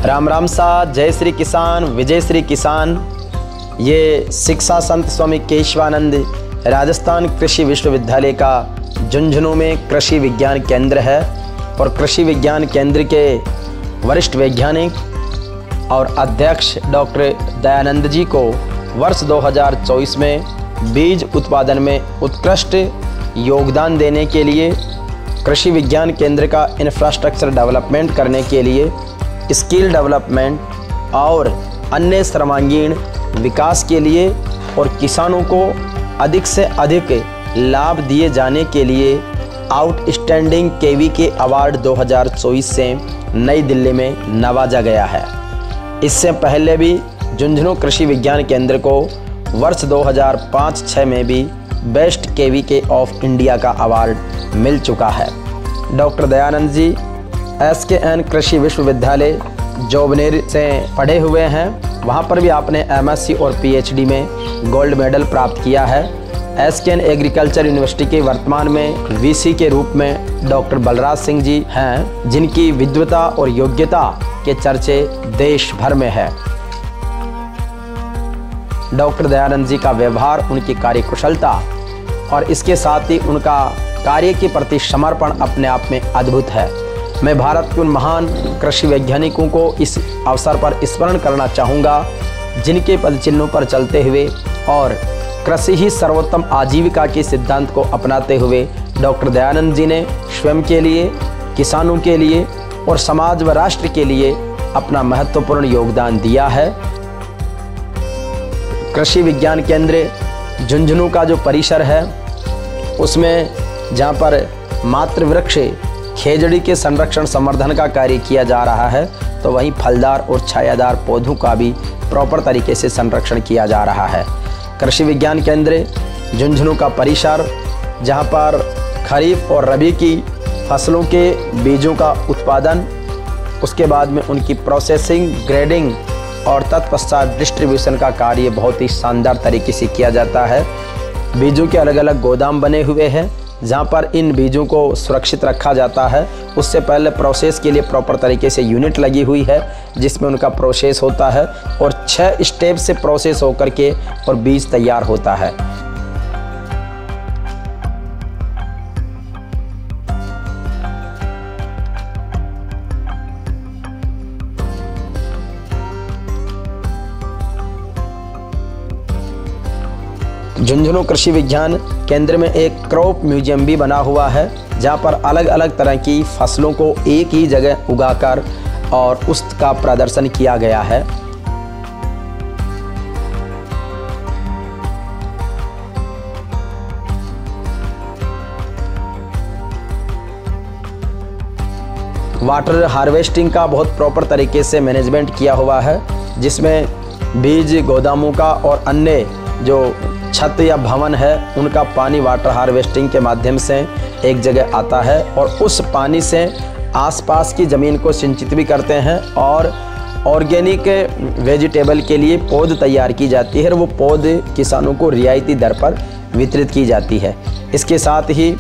राम राम सा, जय श्री किसान, विजय श्री किसान। ये शिक्षा संत स्वामी केशवानंद राजस्थान कृषि विश्वविद्यालय का झुंझुनू में कृषि विज्ञान केंद्र है और कृषि विज्ञान केंद्र के वरिष्ठ वैज्ञानिक और अध्यक्ष डॉक्टर दयानंद जी को वर्ष 2024 में बीज उत्पादन में उत्कृष्ट योगदान देने के लिए कृषि विज्ञान केंद्र का इंफ्रास्ट्रक्चर डेवलपमेंट करने के लिए स्किल डेवलपमेंट और अन्य सर्वांगीण विकास के लिए और किसानों को अधिक से अधिक लाभ दिए जाने के लिए आउटस्टैंडिंग केवीके अवार्ड 2024 से नई दिल्ली में नवाजा गया है। इससे पहले भी झुंझुनू कृषि विज्ञान केंद्र को वर्ष 2005-06 में भी बेस्ट केवीके ऑफ इंडिया का अवार्ड मिल चुका है। डॉक्टर दयानंद जी SKN कृषि विश्वविद्यालय जोबनेर से पढ़े हुए हैं। वहाँ पर भी आपने MSc और PhD में गोल्ड मेडल प्राप्त किया है। SKN एग्रीकल्चर यूनिवर्सिटी के वर्तमान में VC के रूप में डॉक्टर बलराज सिंह जी हैं, जिनकी विद्वता और योग्यता के चर्चे देश भर में है। डॉक्टर दयानंद जी का व्यवहार, उनकी कार्यकुशलता और इसके साथ ही उनका कार्य के प्रति समर्पण अपने आप में अद्भुत है। मैं भारत के उन महान कृषि वैज्ञानिकों को इस अवसर पर स्मरण करना चाहूँगा, जिनके पदचिन्हों पर चलते हुए और कृषि ही सर्वोत्तम आजीविका के सिद्धांत को अपनाते हुए डॉक्टर दयानंद जी ने स्वयं के लिए, किसानों के लिए और समाज व राष्ट्र के लिए अपना महत्वपूर्ण योगदान दिया है। कृषि विज्ञान केंद्र झुंझुनू का जो परिसर है, उसमें जहाँ पर मातृ वृक्ष खेजड़ी के संरक्षण संवर्धन का कार्य किया जा रहा है, तो वहीं फलदार और छायादार पौधों का भी प्रॉपर तरीके से संरक्षण किया जा रहा है। कृषि विज्ञान केंद्र झुंझुनू का परिसर, जहां पर खरीफ और रबी की फसलों के बीजों का उत्पादन, उसके बाद में उनकी प्रोसेसिंग, ग्रेडिंग और तत्पश्चात डिस्ट्रीब्यूशन का कार्य बहुत ही शानदार तरीके से किया जाता है। बीजों के अलग अलग गोदाम बने हुए हैं, जहाँ पर इन बीजों को सुरक्षित रखा जाता है। उससे पहले प्रोसेस के लिए प्रॉपर तरीके से यूनिट लगी हुई है, जिसमें उनका प्रोसेस होता है और 6 स्टेप से प्रोसेस होकर के और बीज तैयार होता है। झुंझुनू कृषि विज्ञान केंद्र में एक क्रॉप म्यूजियम भी बना हुआ है, जहां पर अलग अलग तरह की फसलों को एक ही जगह उगाकर और उसका प्रदर्शन किया गया है। वाटर हार्वेस्टिंग का बहुत प्रॉपर तरीके से मैनेजमेंट किया हुआ है, जिसमें बीज गोदामों का और अन्य जो छत या भवन है, उनका पानी वाटर हार्वेस्टिंग के माध्यम से एक जगह आता है और उस पानी से आसपास की ज़मीन को सिंचित भी करते हैं और ऑर्गेनिक वेजिटेबल के लिए पौध तैयार की जाती है और वो पौध किसानों को रियायती दर पर वितरित की जाती है। इसके साथ ही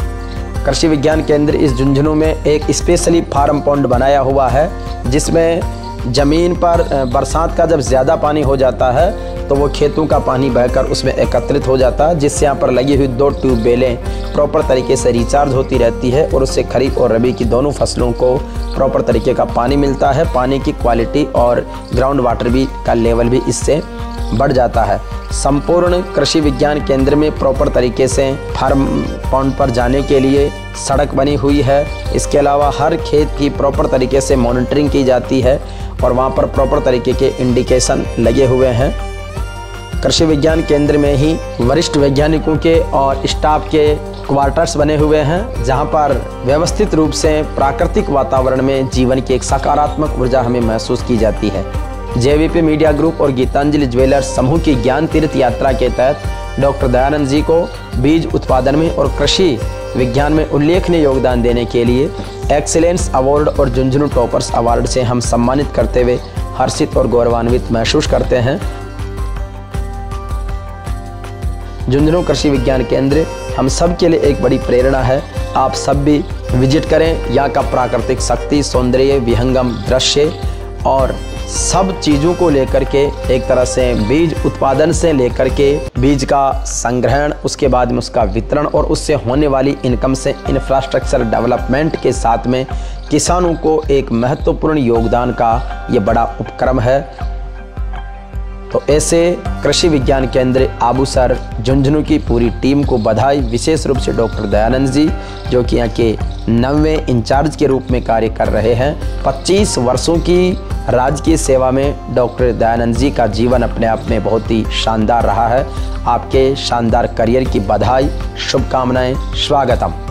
कृषि विज्ञान केंद्र इस झुंझुनू में एक स्पेशली फार्म पॉन्ड बनाया हुआ है, जिसमें ज़मीन पर बरसात का जब ज़्यादा पानी हो जाता है तो वो खेतों का पानी बहकर उसमें एकत्रित हो जाता है, जिससे यहाँ पर लगी हुई 2 ट्यूबवेलें प्रॉपर तरीके से रिचार्ज होती रहती है और उससे खरीफ और रबी की दोनों फसलों को प्रॉपर तरीके का पानी मिलता है। पानी की क्वालिटी और ग्राउंड वाटर भी का लेवल भी इससे बढ़ जाता है। संपूर्ण कृषि विज्ञान केंद्र में प्रॉपर तरीके से फार्म पॉन्ड पर जाने के लिए सड़क बनी हुई है। इसके अलावा हर खेत की प्रॉपर तरीके से मॉनिटरिंग की जाती है और वहाँ पर प्रॉपर तरीके के इंडिकेशन लगे हुए हैं। कृषि विज्ञान केंद्र में ही वरिष्ठ वैज्ञानिकों के और स्टाफ के क्वार्टर्स बने हुए हैं, जहां पर व्यवस्थित रूप से प्राकृतिक वातावरण में जीवन की एक सकारात्मक ऊर्जा हमें महसूस की जाती है। JVP मीडिया ग्रुप और गीतांजलि ज्वेलर्स समूह की ज्ञान तीर्थ यात्रा के तहत डॉक्टर दयानंद जी को बीज उत्पादन में और कृषि विज्ञान में उल्लेखनीय योगदान देने के लिए एक्सीलेंस अवार्ड और झुंझुनू टॉपर्स अवार्ड से हम सम्मानित करते हुए हर्षित और गौरवान्वित महसूस करते हैं। झुंझुनू कृषि विज्ञान केंद्र हम सब के लिए एक बड़ी प्रेरणा है। आप सब भी विजिट करें। यहाँ का प्राकृतिक शक्ति, सौंदर्य, विहंगम दृश्य और सब चीज़ों को लेकर के, एक तरह से बीज उत्पादन से लेकर के बीज का संग्रहण, उसके बाद में उसका वितरण और उससे होने वाली इनकम से इंफ्रास्ट्रक्चर डेवलपमेंट के साथ में किसानों को एक महत्वपूर्ण योगदान का ये बड़ा उपक्रम है। तो ऐसे कृषि विज्ञान केंद्र आबूसर झुंझुनू की पूरी टीम को बधाई, विशेष रूप से डॉक्टर दयानंद जी जो कि यहाँ के 9वें इंचार्ज के रूप में कार्य कर रहे हैं। 25 वर्षों की राजकीय सेवा में डॉक्टर दयानंद जी का जीवन अपने आप में बहुत ही शानदार रहा है। आपके शानदार करियर की बधाई, शुभकामनाएं, स्वागतम।